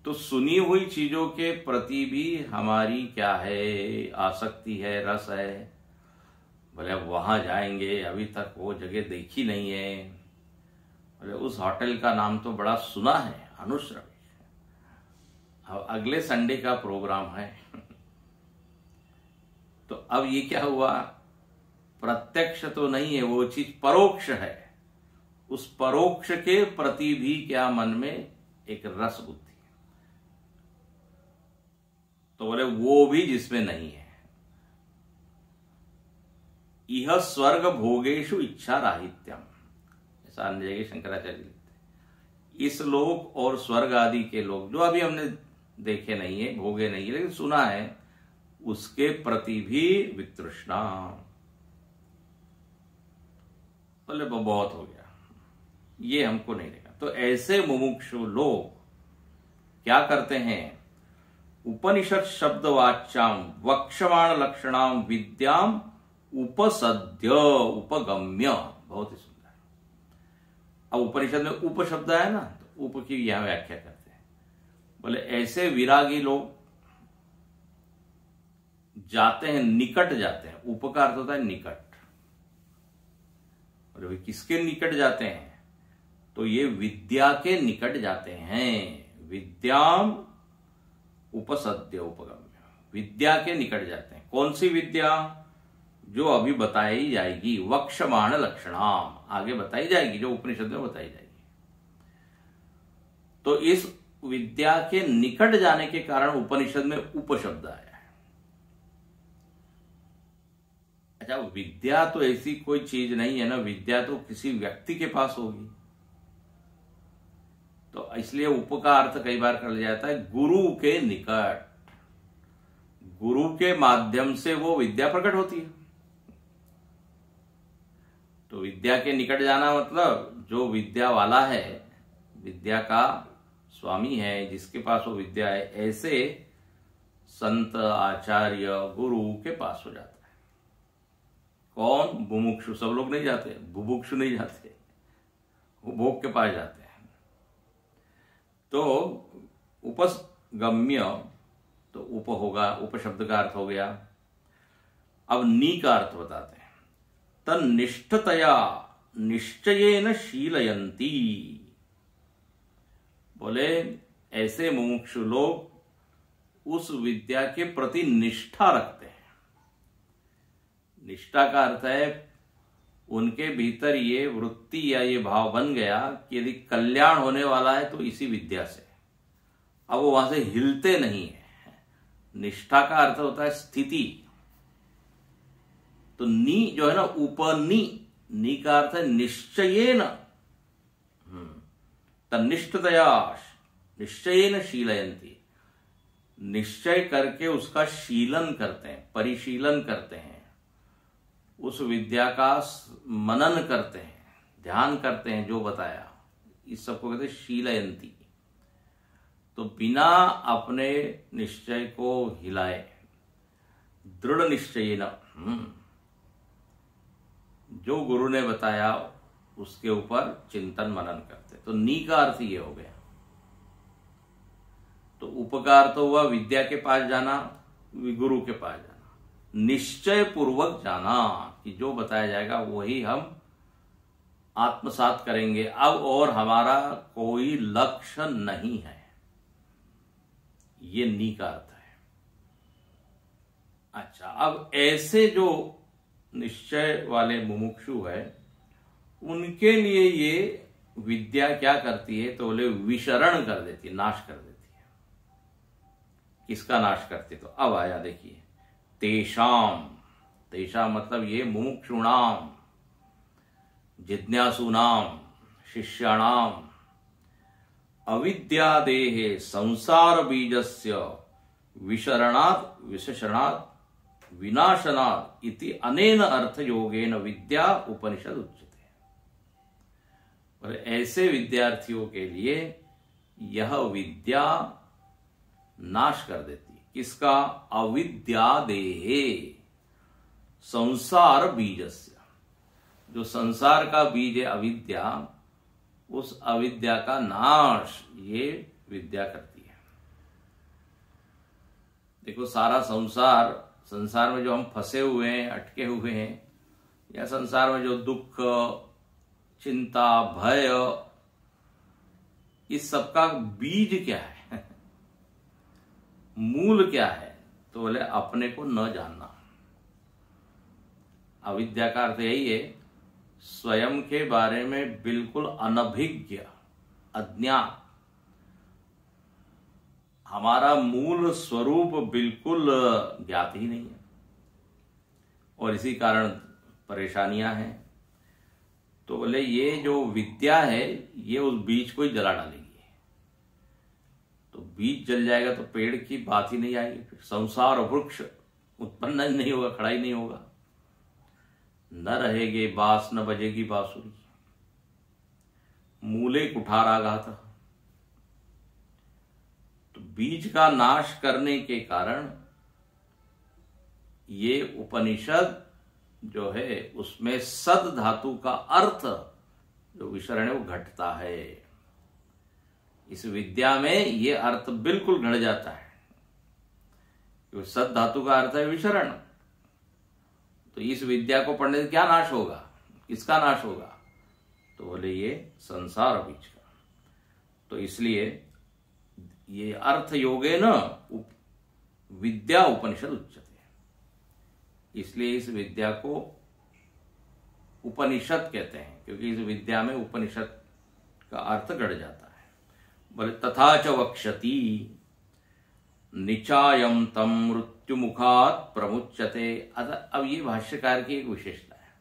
तो सुनी हुई चीजों के प्रति भी हमारी क्या है, आसक्ति है, रस है। बोले अब वहां जाएंगे, अभी तक वो जगह देखी नहीं है। बोले उस होटल का नाम तो बड़ा सुना है, अनुश्रविक। अब अगले संडे का प्रोग्राम है। तो अब ये क्या हुआ, प्रत्यक्ष तो नहीं है, वो चीज परोक्ष है। उस परोक्ष के प्रति भी क्या मन में एक रस बुद्धि, तो बोले वो भी जिसमें नहीं है। यह स्वर्ग भोगेशु इच्छा राहित्यम, ऐसा अन्य जगह शंकराचार्य लिखते हैं। इस लोक और स्वर्ग आदि के लोग जो अभी हमने देखे नहीं है, भोगे नहीं है, लेकिन सुना है, उसके प्रति भी वितृष्णा। बोले बहुत हो गया, ये हमको नहीं देखा। तो ऐसे मुमुक्षु लोग क्या करते हैं, उपनिषद शब्द वाच्याम वक्षमाण लक्षणाम विद्याम उपसद्य उपगम्य। बहुत ही सुंदर। अब उपनिषद में उप शब्द है ना, तो उप की यहां व्याख्या करते हैं। बोले ऐसे विरागी लोग जाते हैं, निकट जाते हैं। उप का अर्थ होता है निकट। बोले किसके निकट जाते हैं, तो ये विद्या के निकट जाते हैं। विद्याम उपसद्य उपगम्य, विद्या के निकट जाते हैं। कौन सी विद्या, जो अभी बताई जाएगी, वक्षमाण लक्षणाम, आगे बताई जाएगी, जो उपनिषद में बताई जाएगी। तो इस विद्या के निकट जाने के कारण उपनिषद में उप शब्द आया है। अच्छा, विद्या तो ऐसी कोई चीज नहीं है ना, विद्या तो किसी व्यक्ति के पास होगी, तो इसलिए उप का अर्थ कई बार कर लिया जाता है गुरु के निकट। गुरु के माध्यम से वो विद्या प्रकट होती है। तो विद्या के निकट जाना मतलब जो विद्या वाला है, विद्या का स्वामी है, जिसके पास वो विद्या है, ऐसे संत, आचार्य, गुरु के पास हो जाता है। कौन, बुभुक्षु। सब लोग नहीं जाते, बुभुक्षु नहीं जाते, वो भोग के पास जाते हैं। तो उपगम्य, तो उप होगा, उप शब्द का अर्थ हो गया। अब नी का अर्थ बताते हैं, तन्निष्ठतया निश्चयेन शीलयन्ती। बोले ऐसे मुमुक्षु लोग उस विद्या के प्रति निष्ठा रखते हैं। निष्ठा का अर्थ है उनके भीतर ये वृत्ति या ये भाव बन गया कि यदि कल्याण होने वाला है तो इसी विद्या से। अब वो वहां से हिलते नहीं है। निष्ठा का अर्थ होता है स्थिति। तो नी जो है ना, उपनी, नी का अर्थ है निश्चयेन। तन्निष्ठतया निश्चयेन शीलयन्ति, निश्चय करके उसका शीलन करते हैं, परिशीलन करते हैं, उस विद्या का मनन करते हैं, ध्यान करते हैं जो बताया, इस सबको कहते हैं शीलयंती। तो बिना अपने निश्चय को हिलाए दृढ़ निश्चय न, जो गुरु ने बताया उसके ऊपर चिंतन मनन करते। तो नी का अर्थ ये हो गया। तो उपकार तो हुआ विद्या के पास जाना, गुरु के पास जाना, निश्चय पूर्वक जाना कि जो बताया जाएगा वही हम आत्मसात करेंगे अब, और हमारा कोई लक्ष्य नहीं है। ये नी का अर्थ है। अच्छा, अब ऐसे जो निश्चय वाले मुमुक्षु है उनके लिए ये विद्या क्या करती है, तो बोले विशरण कर देती है, नाश कर देती है। किसका नाश करती है? तो अब आया देखिए, तेषाम, तेषाम मतलब ये मुमुक्षुणाम, जिज्ञासुनाम, शिष्याणाम अविद्यादेहे संसार बीजस्य विशरणात् विशेषणात् विनाशनात् इति अनेन अर्थ योगेन विद्या उपनिषद उच्यते। और ऐसे विद्यार्थियों के लिए यह विद्या नाश कर देती है। किसका? अविद्यादेहे, संसार बीजस्य, जो संसार का बीज है अविद्या, उस अविद्या का नाश ये विद्या करती है। देखो, सारा संसार में जो हम फंसे हुए हैं, अटके हुए हैं, या संसार में जो दुख, चिंता, भय, इस सब का बीज क्या है? मूल क्या है? तो बोले अपने को न जानना। अविद्या का अर्थ यही है, स्वयं के बारे में बिल्कुल अनभिज्ञ, अज्ञात, हमारा मूल स्वरूप बिल्कुल ज्ञात ही नहीं है, और इसी कारण परेशानियां हैं। तो बोले ये जो विद्या है ये उस बीज को ही जला डालेगी। तो बीज जल जाएगा तो पेड़ की बात ही नहीं आएगी, फिर संसार वृक्ष उत्पन्न नहीं होगा, खड़ा ही नहीं होगा। न रहेगे बास न बजेगी बांसुरी, मूले कुठाराघात। तो बीज का नाश करने के कारण ये उपनिषद जो है उसमें सद धातु का अर्थ जो विशरण है वो घटता है। इस विद्या में ये अर्थ बिल्कुल घट जाता है, क्योंकि सद धातु का अर्थ है विशरण। तो इस विद्या को पढ़ने से क्या नाश होगा? किसका नाश होगा? तो बोले ये संसार बीज का। तो इसलिए ये अर्थ योगे न विद्या उपनिषद उच्यते, इसलिए इस विद्या को उपनिषद कहते हैं, क्योंकि इस विद्या में उपनिषद का अर्थ घट जाता है। बोले तथा च वक्षति निचायम तम मृत्यु मुखात प्रमुच्यते। अब ये भाष्यकार की एक विशेषता है।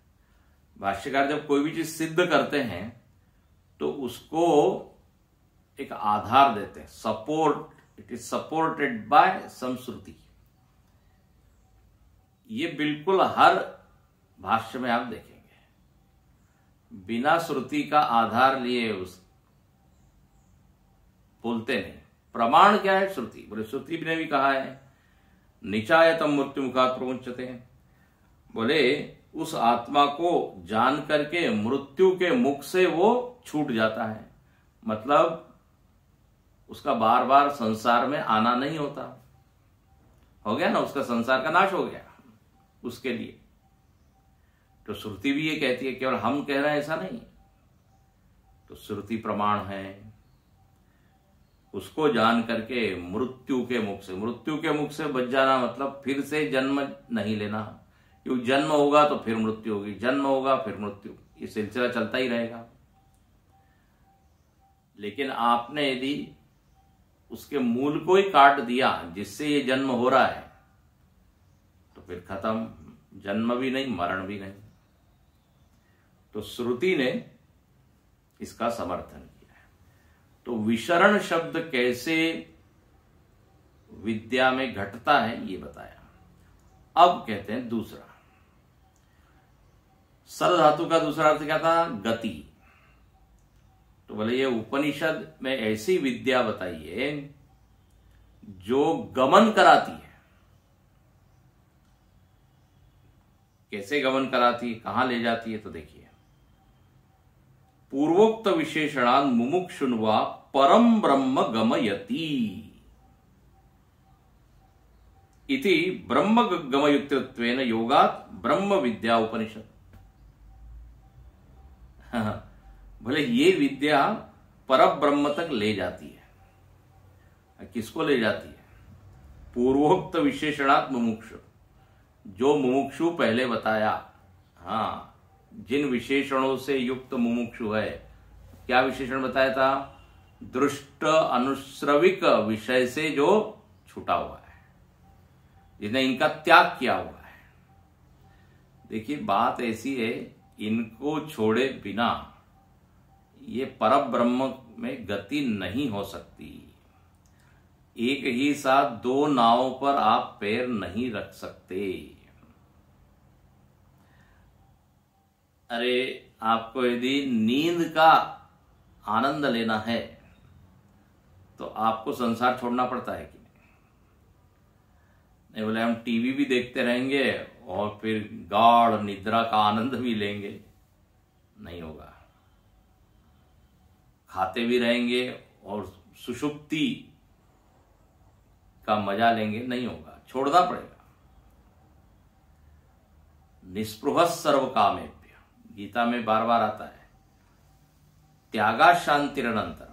भाष्यकार जब कोई भी चीज सिद्ध करते हैं तो उसको एक आधार देते हैं, support, it is supported by some shruti. ये बिल्कुल हर भाष्य में आप देखेंगे, बिना श्रुति का आधार लिए उस बोलते नहीं। प्रमाण क्या है? श्रुति। बोले श्रुति ने भी कहा है निचायतम मृत्यु मुखात प्रमुच्यते। बोले उस आत्मा को जान करके मृत्यु के मुख से वो छूट जाता है, मतलब उसका बार बार संसार में आना नहीं होता। हो गया ना, उसका संसार का नाश हो गया उसके लिए। तो श्रुति भी ये कहती है, केवल हम कह रहे हैं ऐसा नहीं। तो श्रुति प्रमाण है, उसको जान करके मृत्यु के मुख से बच जाना, मतलब फिर से जन्म नहीं लेना। क्योंकि जन्म होगा तो फिर मृत्यु होगी, जन्म होगा फिर मृत्यु, ये सिलसिला चलता ही रहेगा। लेकिन आपने यदि उसके मूल को ही काट दिया जिससे ये जन्म हो रहा है, तो फिर खत्म, जन्म भी नहीं, मरण भी नहीं। तो श्रुति ने इसका समर्थन किया है। तो विशरण शब्द कैसे विद्या में घटता है ये बताया। अब कहते हैं दूसरा, सर धातु का दूसरा अर्थ क्या था? गति। तो बोले ये उपनिषद में ऐसी विद्या बताइए जो गमन कराती है। कैसे गमन कराती है, कहां ले जाती है? तो देखिए, पूर्वोक्त विशेषणान मुमुक्षुन्वा परम ब्रह्म गमयति इति ब्रह्म गमयुक्तत्वेन योगात ब्रह्म विद्या उपनिषद। भले ये विद्या परम ब्रह्म तक ले जाती है। किसको ले जाती है? पूर्वोक्त विशेषणात् मुमुक्षु, जो मुमुक्षु पहले बताया, हाँ, जिन विशेषणों से युक्त मुमुक्षु है। क्या विशेषण बताया था? दृष्ट अनुश्रविक विषय से जो छूटा हुआ है, जिसने इनका त्याग किया हुआ है। देखिए बात ऐसी है, इनको छोड़े बिना ये परम ब्रह्म में गति नहीं हो सकती। एक ही साथ दो नावों पर आप पैर नहीं रख सकते। अरे आपको यदि नींद का आनंद लेना है तो आपको संसार छोड़ना पड़ता है कि नहीं? बोले हम टीवी भी देखते रहेंगे और फिर गाढ़ निद्रा का आनंद भी लेंगे, नहीं होगा। खाते भी रहेंगे और सुषुप्ति का मजा लेंगे, नहीं होगा, छोड़ना पड़ेगा। निस्पृह सर्व कामेभ्य, गीता में बार बार आता है। त्यागा शांतिरनंतरम,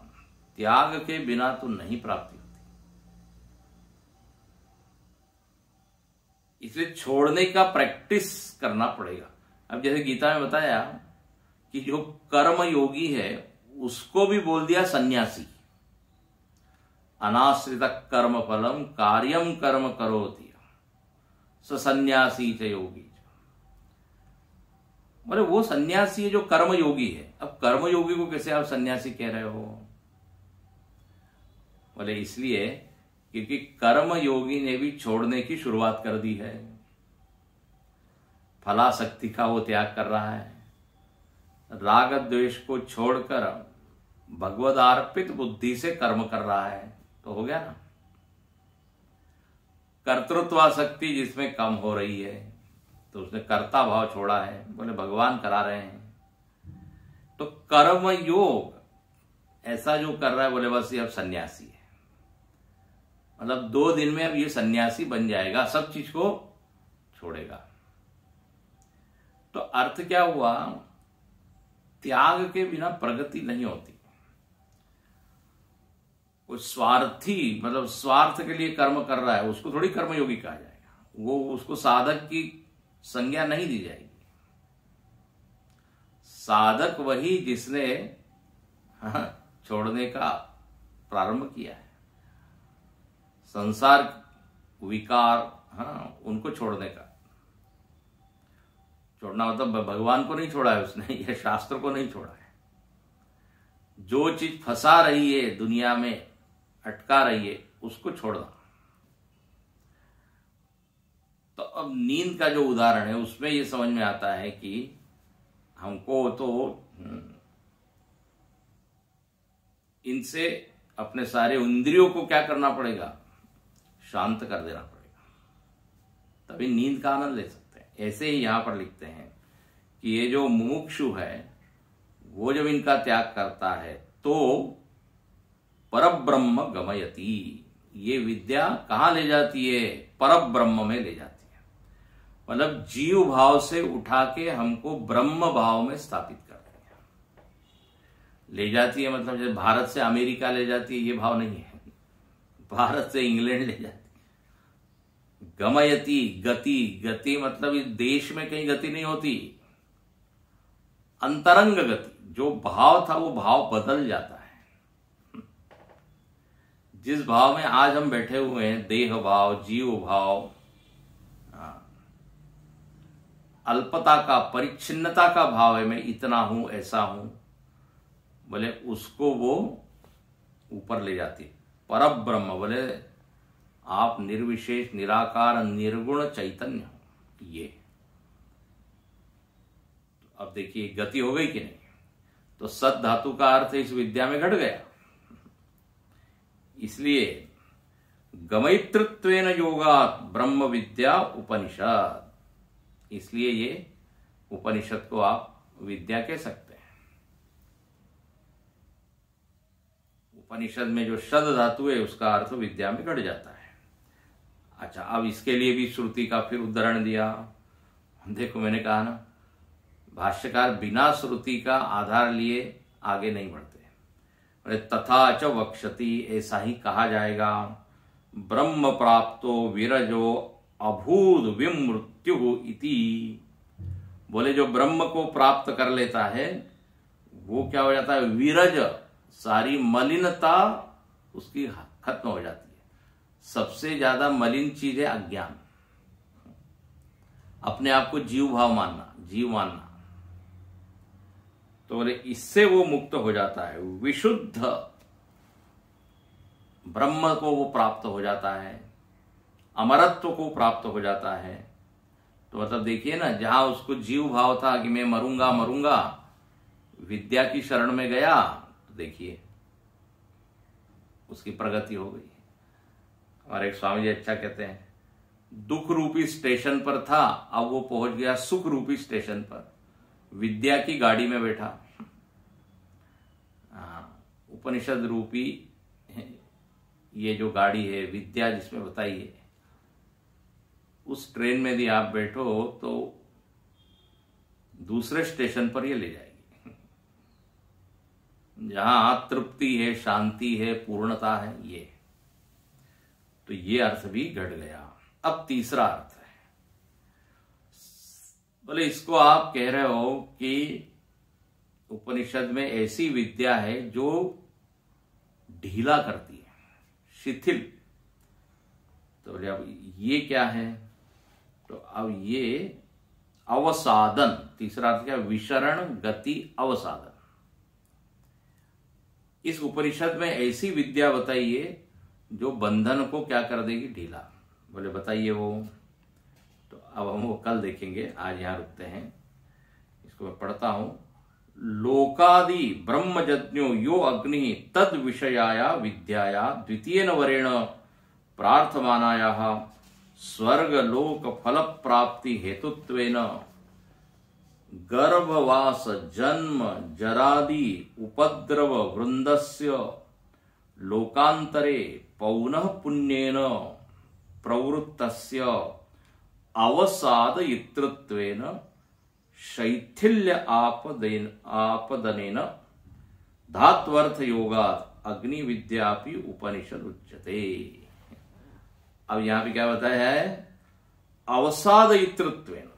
त्याग के बिना तो नहीं प्राप्ति होती। इसलिए छोड़ने का प्रैक्टिस करना पड़ेगा। अब जैसे गीता में बताया कि जो कर्म योगी है उसको भी बोल दिया सन्यासी। अनाश्रित कर्म फलम कार्यम कर्म करोति स सन्यासी च योगी। बोले वो सन्यासी है जो कर्म योगी है। अब कर्म योगी को कैसे आप सन्यासी कह रहे हो? बोले इसलिए क्योंकि कर्म योगी ने भी छोड़ने की शुरुआत कर दी है। फलासक्ति का वो त्याग कर रहा है, राग द्वेष को छोड़कर भगवद अर्पित बुद्धि से कर्म कर रहा है, तो हो गया ना। कर्तृत्वासक्ति जिसमें कम हो रही है तो उसने कर्ता भाव छोड़ा है, बोले भगवान करा रहे हैं। तो कर्म योग ऐसा जो कर रहा है, बोले बस ये अब सन्यासी है। मतलब 2 दिन में अब ये सन्यासी बन जाएगा, सब चीज को छोड़ेगा। तो अर्थ क्या हुआ? त्याग के बिना प्रगति नहीं होती। कोई स्वार्थी, मतलब स्वार्थ के लिए कर्म कर रहा है, उसको थोड़ी कर्मयोगी कहा जाएगा। वो उसको साधक की संज्ञा नहीं दी जाएगी। साधक वही जिसने छोड़ने का प्रारंभ किया है। संसार विकार, उनको छोड़ने का। छोड़ना मतलब भगवान को नहीं छोड़ा है उसने, या शास्त्र को नहीं छोड़ा है। जो चीज फंसा रही है दुनिया में, अटका रही है, उसको छोड़ना। तो अब नींद का जो उदाहरण है उसमें ये समझ में आता है कि हमको तो इनसे अपने सारे इंद्रियों को क्या करना पड़ेगा? शांत कर देना पड़ेगा, तभी नींद का आनंद ले सकते हैं। ऐसे ही यहां पर लिखते हैं कि ये जो मुमुक्षु है वो जब इनका त्याग करता है तो परब्रह्म गमयति, ये विद्या कहां ले जाती है? परब्रह्म में ले जाती है। मतलब जीव भाव से उठा के हमको ब्रह्म भाव में स्थापित कर देगा। ले जाती है मतलब जैसे भारत से अमेरिका ले जाती है, ये भाव नहीं है। भारत से इंग्लैंड ले जाती है। गमयति, गति, गति मतलब इस देश में कहीं गति नहीं होती। अंतरंग गति, जो भाव था वो भाव बदल जाता है। जिस भाव में आज हम बैठे हुए हैं, देह भाव, जीव भाव, अल्पता का, परिच्छिन्नता का भाव है, मैं इतना हूं, ऐसा हूं, बोले उसको वो ऊपर ले जाती है। परब्रह्म बोले आप निर्विशेष निराकार निर्गुण चैतन्य हो। ये अब देखिए गति हो गई कि नहीं। तो सद धातु का अर्थ इस विद्या में घट गया। इसलिए गमयितृत्वेन योगात् ब्रह्म विद्या उपनिषद, इसलिए ये उपनिषद को आप विद्या कह सकते हैं। उपनिषद में जो शद धातु है उसका अर्थ विद्या में घट जाता है। अच्छा, अब इसके लिए भी श्रुति का फिर उदाहरण दिया। देखो मैंने कहा ना, भाष्यकार बिना श्रुति का आधार लिए आगे नहीं बढ़ते। तथा च वक्षति, ऐसा ही कहा जाएगा। ब्रह्म प्राप्तो विरजो अभूत विमृत्यु इति, बोले जो ब्रह्म को प्राप्त कर लेता है वो क्या हो जाता है, विरज, सारी मलिनता उसकी खत्म हो जाती है। सबसे ज्यादा मलिन चीज है अज्ञान, अपने आप को जीव भाव मानना, जीव मानना। तो बोले इससे वो मुक्त हो जाता है, विशुद्ध ब्रह्म को वो प्राप्त हो जाता है, अमरत्व को प्राप्त हो जाता है। तो मतलब देखिए ना, जहां उसको जीव भाव था कि मैं मरूंगा मरूंगा, विद्या की शरण में गया तो देखिए उसकी प्रगति हो गई। और एक स्वामी जी अच्छा कहते हैं, दुख रूपी स्टेशन पर था, अब वो पहुंच गया सुख रूपी स्टेशन पर, विद्या की गाड़ी में बैठा। उपनिषद रूपी ये जो गाड़ी है विद्या जिसमें बताई है, उस ट्रेन में यदि आप बैठो तो दूसरे स्टेशन पर ये ले जाएगी, जहां तृप्ति है, शांति है, पूर्णता है। ये तो ये अर्थ भी घट गया। अब तीसरा अर्थ है, बोले इसको आप कह रहे हो कि उपनिषद में ऐसी विद्या है जो ढीला करती है, शिथिल। तो बोले अब ये क्या है, तो अब ये अवसादन, तीसरा अर्थ क्या, विशरण गति अवसादन। इस उपनिषद में ऐसी विद्या बताइए जो बंधन को क्या कर देगी, ढीला। बोले बताइए वो। तो अब हम वो कल देखेंगे, आज यहां रुकते हैं। इसको मैं पढ़ता हूं। लोकादि ब्रह्मजज्ञो यो अग्नि तद विषयाया विद्याया द्वितीयेन वरेण प्रार्थमानायाः स्वर्ग लोक फल प्राप्ति हेतुत्वेन गर्भवास जन्म जरादि उपद्रव वृंदस्य लोकांतरे पौनः पुण्येन प्रवृत्तस्य अवसादयितृत्वेन शैथिल्य आपदनेन धात्वर्थ योगात् अग्नि विद्यापि उपनिषद उच्यते। अब यहां पे क्या बताया है, अवसादयितृत्वेन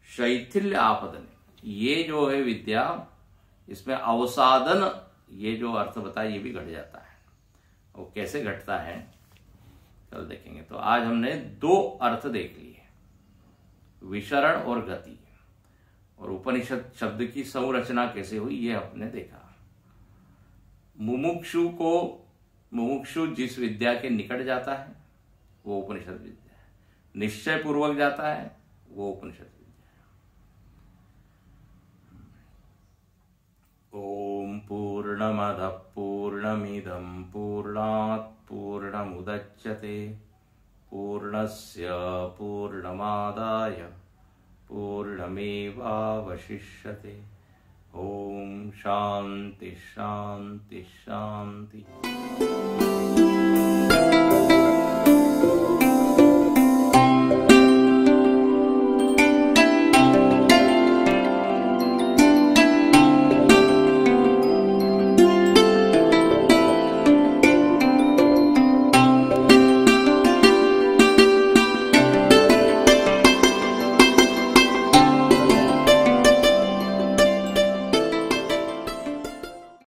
शैथिल्य आपदन, ये जो है विद्या, इसमें अवसादन, ये जो अर्थ बताया ये भी घट जाता है। वो कैसे घटता है कल देखेंगे। तो आज हमने दो अर्थ देख लिए, विशरण और गति, और उपनिषद शब्द की संरचना कैसे हुई ये हमने देखा। मुमुक्षु जिस विद्या के निकट जाता है वो उपनिषद विद्या है, निश्चय पूर्वक जाता है वो उपनिषद विद्या है। ओम पूर्णमदः पूर्णमिदं पूर्णात् पूर्णमुदच्यते पूर्णस्य पूर्णमादाय पूर्णमेवावशिष्यते। ओम शांति शांति शांति।